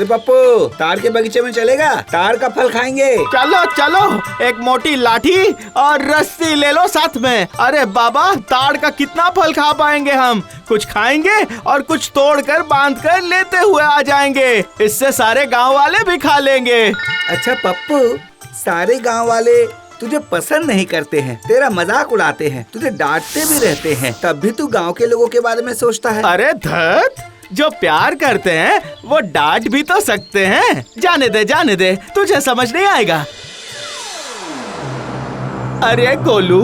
अरे पप्पू, ताड़ के बगीचे में चलेगा? ताड़ का फल खाएंगे। चलो चलो, एक मोटी लाठी और रस्सी ले लो साथ में। अरे बाबा, ताड़ का कितना फल खा पाएंगे हम? कुछ खाएंगे और कुछ तोड़कर बांधकर लेते हुए आ जाएंगे। इससे सारे गांव वाले भी खा लेंगे। अच्छा पप्पू, सारे गांव वाले तुझे पसंद नहीं करते हैं, तेरा मजाक उड़ाते हैं, तुझे डांटते भी रहते हैं, तब भी तू गांव के लोगों के बारे में सोचता है। अरे धत, जो प्यार करते हैं वो डांट भी तो सकते हैं। जाने दे, तुझे समझ नहीं आएगा। अरे गोलू,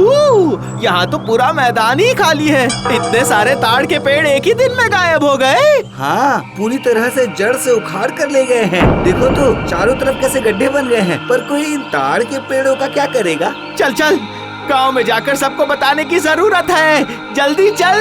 यहाँ तो पूरा मैदान ही खाली है। इतने सारे ताड़ के पेड़ एक ही दिन में गायब हो गए। हाँ, पूरी तरह से जड़ से उखाड़ कर ले गए हैं। देखो तो, चारों तरफ कैसे गड्ढे बन गए हैं। पर कोई इन ताड़ के पेड़ों का क्या करेगा? चल चल, गांव में जाकर सबको बताने की जरूरत है। जल्दी चल।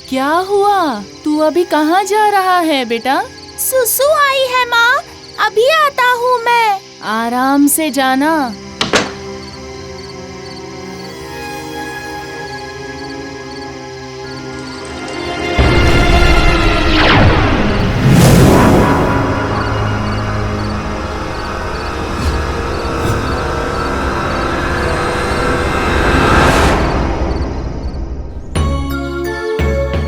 क्या हुआ? तू अभी कहाँ जा रहा है बेटा? सुसु आई है माँ, अभी आता हूँ मैं। आराम से जाना।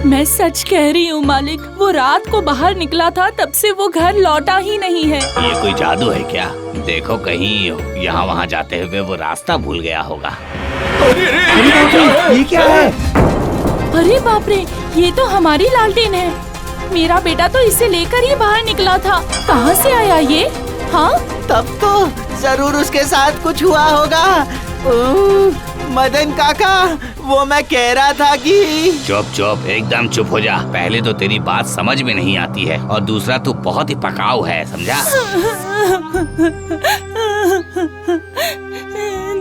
मैं सच कह रही हूँ मालिक, वो रात को बाहर निकला था, तब से वो घर लौटा ही नहीं है। ये कोई जादू है क्या? देखो कहीं यहाँ वहाँ जाते हुए वो रास्ता भूल गया होगा। ये क्या है? अरे बाप रे, ये तो हमारी लालटेन है। मेरा बेटा तो इसे लेकर ही बाहर निकला था। कहाँ से आया ये? हाँ, तब तो जरूर उसके साथ कुछ हुआ होगा। मदन काका, वो मैं कह रहा था कि चुप, एकदम चुप हो जा। पहले तो तेरी बात समझ में नहीं आती है और दूसरा तू बहुत ही पकाऊ है, समझा?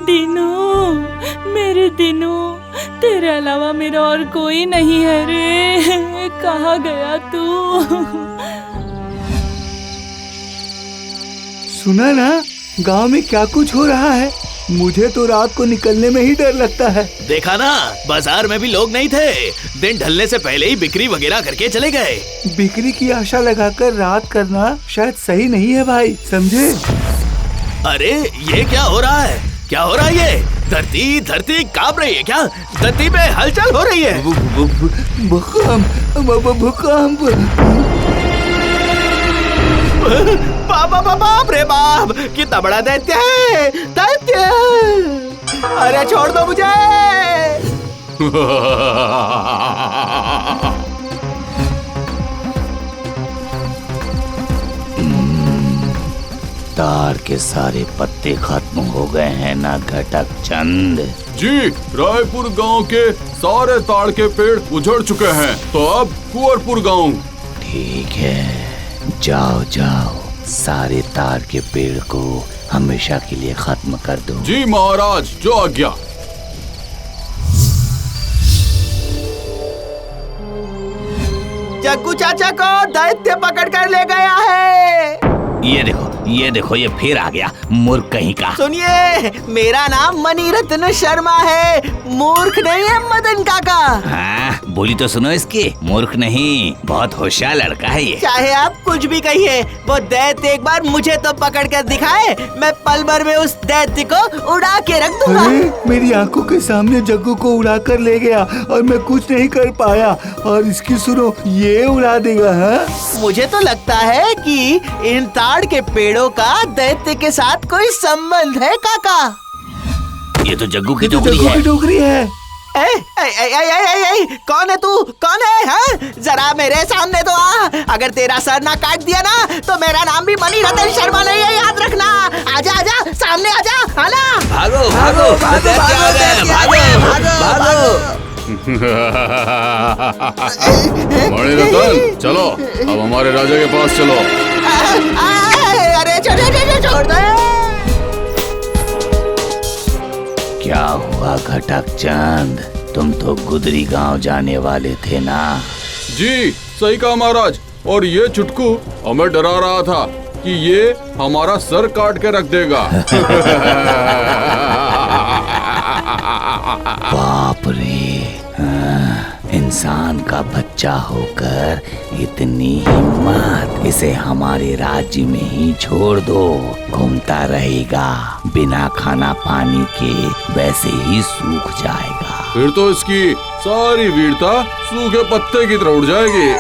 दिनू, मेरे दिनू, तेरे अलावा मेरा और कोई नहीं है रे। कहाँ गया तू? सुना ना, गांव में क्या कुछ हो रहा है? मुझे तो रात को निकलने में ही डर लगता है। देखा ना, बाजार में भी लोग नहीं थे। दिन ढलने से पहले ही बिक्री वगैरह करके चले गए। बिक्री की आशा लगाकर रात करना शायद सही नहीं है भाई, समझे? अरे ये क्या हो रहा है? क्या हो रहा है ये? धरती कांप रही है क्या? धरती पे हलचल हो रही है। भूकंप। बाप रे बाप, कितना बड़ा दैत्य है! दैत्य! अरे छोड़ दो मुझे! ताड़ के सारे पत्ते खत्म हो गए हैं ना घटक चंद? जी, रायपुर गांव के सारे ताड़ के पेड़ उजड़ चुके हैं, तो अब कुंवरपुर गांव। ठीक है, जाओ, सारे ताड़ के पेड़ को हमेशा के लिए खत्म कर दो। जी महाराज, जो आज्ञा। जग्गू चाचा को दैत्य पकड़ कर ले गया है। ये देखो, ये फिर आ गया, मूर्ख कहीं का। सुनिए, मेरा नाम मणिरत्न शर्मा है, मूर्ख नहीं है मदन काका। हाँ, बोली तो सुनो इसकी, मूर्ख नहीं, बहुत होशियार लड़का है ये। चाहे आप कुछ भी कहिए, वो दैत्य एक बार मुझे तो पकड़ कर दिखाए, मैं पल भर में उस दैत्य को उड़ा के रख दूंगा। अरे, मेरी आंखों के सामने जग्गू को उड़ा कर ले गया और मैं कुछ नहीं कर पाया, और इसकी सुनो, ये उड़ा देगा। हाँ? मुझे तो लगता है कि इन ताड़ के पेड़ों का दैत्य के साथ कोई संबंध है काका। ये तो जग्गू की जग्गू की टोकरी है। कौन है तू? कौन है? हाँ? जरा मेरे सामने तो आ। अगर तेरा सर ना काट दिया ना, तो मेरा नाम भी मणिरत्न शर्मा नहीं है, याद रखना। आजा, सामने आजा। आना। भागो। मणिरत्न, चलो, अब हमारे राजा के पास चलो। अरे छोड़ दो। क्या हुआ घटक चंद? तुम तो गुदरी गांव जाने वाले थे ना? जी सही कहा महाराज। और ये चुटकू हमें डरा रहा था कि ये हमारा सर काट के रख देगा। बाप रे, इंसान का बच्चा होकर इतनी हिम्मत! इसे हमारे राज्य में ही छोड़ दो, घूमता रहेगा, बिना खाना पानी के वैसे ही सूख जाएगा। फिर तो इसकी सारी वीरता सूखे पत्ते की तरह उड़ जाएगी।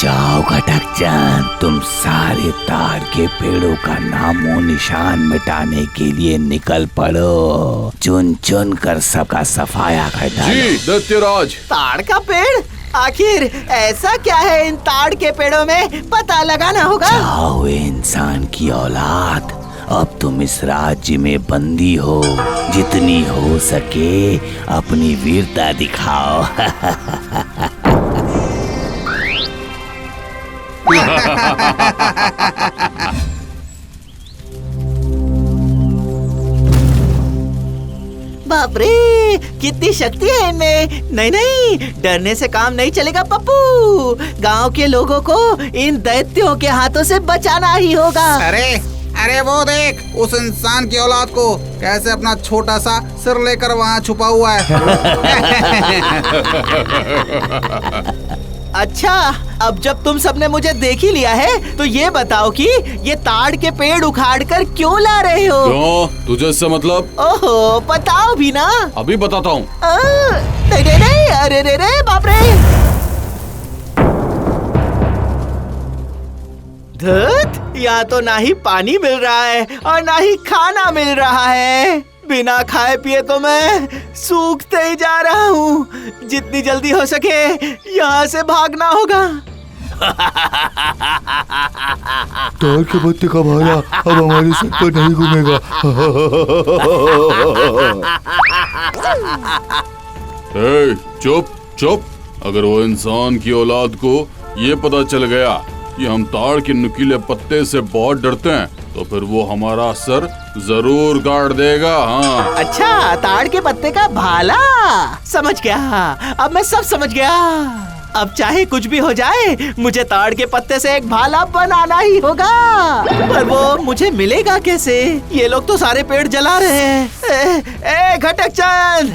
जाओ घटकचंद, तुम सारे ताड़ के पेड़ों का नामो निशान मिटाने के लिए निकल पड़ो। चुन चुन कर सबका सफाया कर डालो। जी दैत्यराज। ताड़ का पेड़? आखिर ऐसा क्या है इन ताड़ के पेड़ों में, पता लगाना होगा। जाओ इंसान की औलाद, अब तुम इस राज्य में बंदी हो, जितनी हो सके अपनी वीरता दिखाओ। बाप रे, कितनी शक्ति है इनमें। नहीं नहीं, डरने से काम नहीं चलेगा पप्पू। गांव के लोगों को इन दैत्यों के हाथों से बचाना ही होगा। अरे वो देख, उस इंसान की औलाद को कैसे अपना छोटा सा सिर लेकर वहाँ छुपा हुआ है। अच्छा, अब जब तुम सबने मुझे देख ही लिया है तो ये बताओ कि ये ताड़ के पेड़ उखाड़ कर क्यों ला रहे हो? क्यों, तुझे इससे मतलब? ओहो, बताओ भी ना। अभी बताता हूँ। नहीं नहीं नहीं, अरे रे रे, बाप रे। धत, यहाँ तो ना ही पानी मिल रहा है और ना ही खाना मिल रहा है। बिना खाए पिए तो मैं सूखते ही जा रहा हूँ। जितनी जल्दी हो सके यहाँ से भागना होगा। ताड़ के पत्ते का भाला अब हमारे सर पर नहीं घूमेगा। चुप चुप। अगर वो इंसान की औलाद को ये पता चल गया कि हम ताड़ के नुकीले पत्ते से बहुत डरते हैं तो फिर वो हमारा सर जरूर काट देगा। हाँ। अच्छा, ताड़ के पत्ते का भाला, समझ गया। अब मैं सब समझ गया। अब चाहे कुछ भी हो जाए, मुझे ताड़ के पत्ते से एक भाला बनाना ही होगा। पर वो मुझे मिलेगा कैसे? ये लोग तो सारे पेड़ जला रहे हैं। घटकचंद,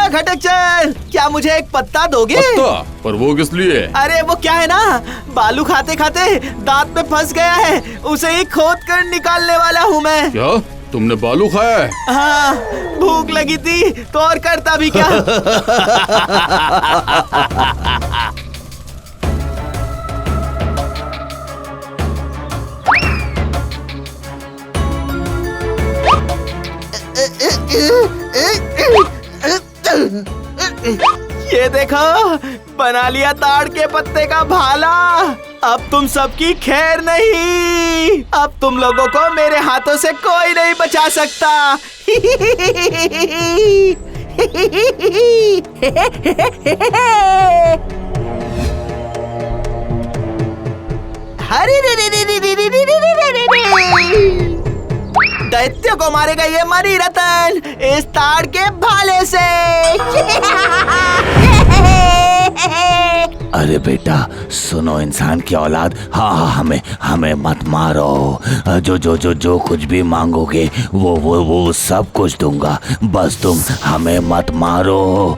घटकचंद, क्या मुझे एक पत्ता दोगे? पत्ता? पर वो किस लिए? अरे वो क्या है ना, बालू खाते खाते दांत में फंस गया है, उसे ही खोद कर निकालने वाला हूँ मैं। क्या तुमने बालू खाया है? हाँ, भूख लगी थी तो और करता भी क्या। ये देखो, बना लिया ताड़ के पत्ते का भाला। अब तुम सबकी खैर नहीं। अब तुम लोगों को मेरे हाथों से कोई नहीं बचा सकता। हरे रे रे रे रे रे रे रे रे रे रे। दैत्य को मारेगा ये मणि रतन इस ताड़ के भाले से। अरे बेटा सुनो इंसान की औलाद, हाँ हमें मत मारो। जो कुछ भी मांगोगे वो सब कुछ दूंगा, बस तुम हमें मत मारो।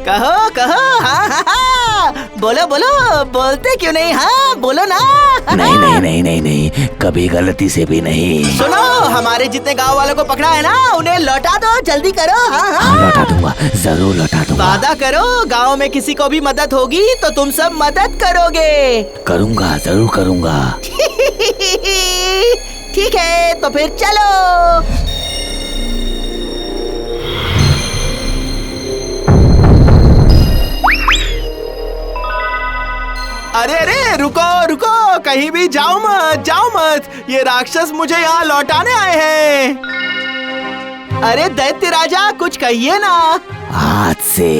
कहो कहो, हाँ, बोलो बोलो, बोलते क्यों नहीं? हाँ बोलो ना। नहीं, कभी गलती से भी नहीं। सुनो, हमारे जितने गांव वालों को पकड़ा है ना, उन्हें लौटा दो, जल्दी करो। हाँ, लौटा दूंगा, जरूर लौटा दूंगा। वादा करो, गांव में किसी को भी मदद होगी तो तुम सब मदद करोगे। करूंगा, जरूर करूंगा। ठीक है, तो फिर चलो। अरे रुको, कहीं भी जाओ मत। ये राक्षस मुझे यहाँ लौटाने आए हैं। अरे दैत्य राजा, कुछ कहिए ना। आज से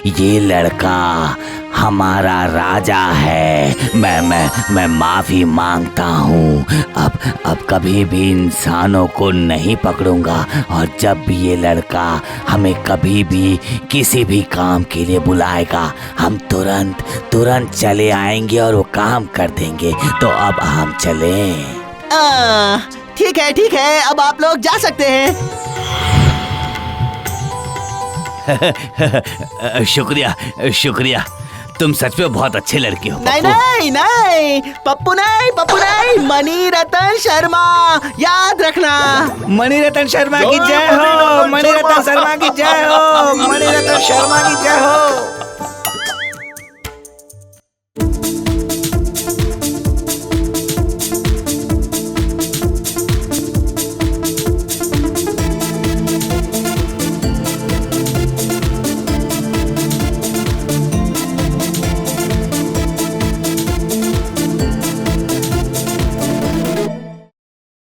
ये लड़का हमारा राजा है। मैं माफी मांगता हूँ। अब कभी भी इंसानों को नहीं पकड़ूंगा, और जब भी ये लड़का हमें कभी भी किसी भी काम के लिए बुलाएगा, हम तुरंत चले आएंगे और वो काम कर देंगे। तो अब हम चलें। ठीक है, अब आप लोग जा सकते हैं। शुक्रिया, तुम सच में बहुत अच्छे लड़के हो। नहीं, पप्पू नहीं, मणि रतन शर्मा, याद रखना। मणि रतन शर्मा की जय हो, मणि रतन शर्मा की जय हो, मणि रतन शर्मा की जय हो।